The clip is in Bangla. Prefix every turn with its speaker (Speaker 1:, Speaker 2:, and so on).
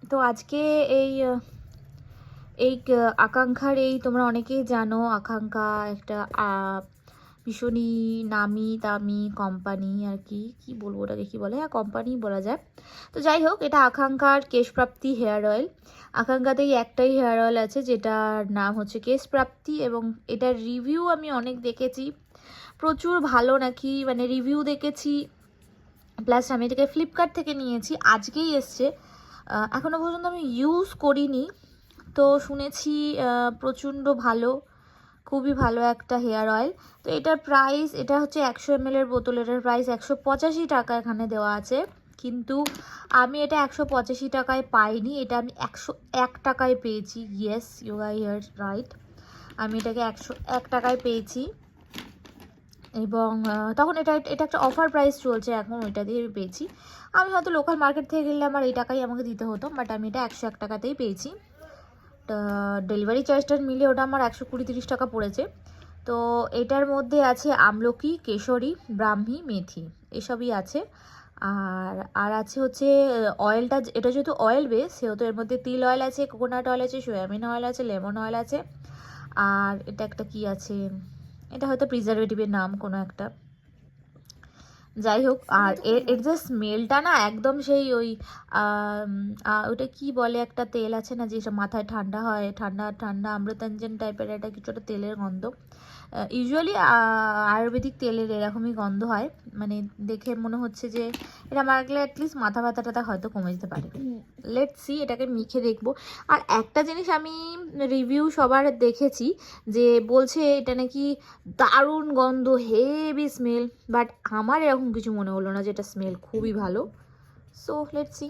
Speaker 1: তো আজকে এই এই আকাঙ্ক্ষার এই তোমরা অনেকেই জানো, আকাঙ্ক্ষা একটা ভীষণই নামি দামি কোম্পানি আর কি, কি বলবো ওটাকে কি বলে, হ্যাঁ কোম্পানি বলা যায়। তো যাই হোক, এটা আকাঙ্ক্ষার কেশপ্রাপ্তি হেয়ার অয়েল। আকাঙ্ক্ষাতেই একটাই হেয়ার অয়েল আছে যেটার নাম হচ্ছে কেশপ্রাপ্তি, এবং এটার রিভিউ আমি অনেক দেখেছি, প্রচুর ভালো নাকি, মানে রিভিউ দেখেছি। প্লাস আমি এটাকে ফ্লিপকার্ট থেকে নিয়েছি, আজকেই এসছে, এখনও পর্যন্ত আমি ইউজ করিনি। তো শুনেছি প্রচণ্ড ভালো, খুবই ভালো একটা হেয়ার অয়েল। তো এটার প্রাইস, এটা হচ্ছে 100 ml এর বোতল, এটার প্রাইস 185 টাকা এখানে দেওয়া আছে। কিন্তু আমি এটা 185 টাকায় পাইনি, এটা আমি 101 টাকায় পেয়েছি। Yes, you are here right, আমি এটাকে 101 টাকায় পেয়েছি। এবং তখন এটা এটা একটা অফার প্রাইস চলছে এখন, ওইটা দিয়ে পেয়েছি। আমি হয়তো লোকাল মার্কেট থেকে গেলে আমার এই টাকাই আমাকে দিতে হতো, বাট আমি এটা 101 টাকাতেই পেয়েছি। ডেলিভারি চার্জটা মিলে ওটা আমার 120-130 টাকা পড়েছে। তো এটার মধ্যে আছে আমলকি, কেশরী, ব্রাহ্মী, মেথি, এসবই আছে। আর আছে হচ্ছে অয়েলটা, এটা যেহেতু অয়েল বেস সেহেতু এর মধ্যে তিল অয়েল আছে, কোকোনাট অয়েল আছে, সোয়াবিন অয়েল আছে, লেমন অয়েল আছে। আর এটা একটা কি আছে, এটা হয়তো প্রিজারভেটিভের নাম কোনো একটা, যাই হোক। আর এর যে স্মেলটা না একদম সেই ওই ওটা কি বলে, একটা তেল আছে না যেসব মাথায় ঠান্ডা হয়, ঠান্ডা ঠান্ডা অমৃতাঞ্জন টাইপের একটা কিছু একটা তেলের গন্ধ। ইউজুয়ালি আয়ুর্বেদিক তেলের এরকমই গন্ধ হয়, মানে দেখে মনে হচ্ছে যে এটা মাখলে অ্যাটলিস্ট মাথা ব্যথাটা হয়তো কমে যেতে পারে। লেটস সি, এটাকে মেখে দেখবো। আর একটা জিনিস আমি রিভিউ সবার দেখেছি যে বলছে এটা নাকি দারুণ গন্ধ, হেভি স্মেল, বাট আমার এরকম কিছু মনে হলো না, যেটা স্মেল খুবই ভালো। So let's see.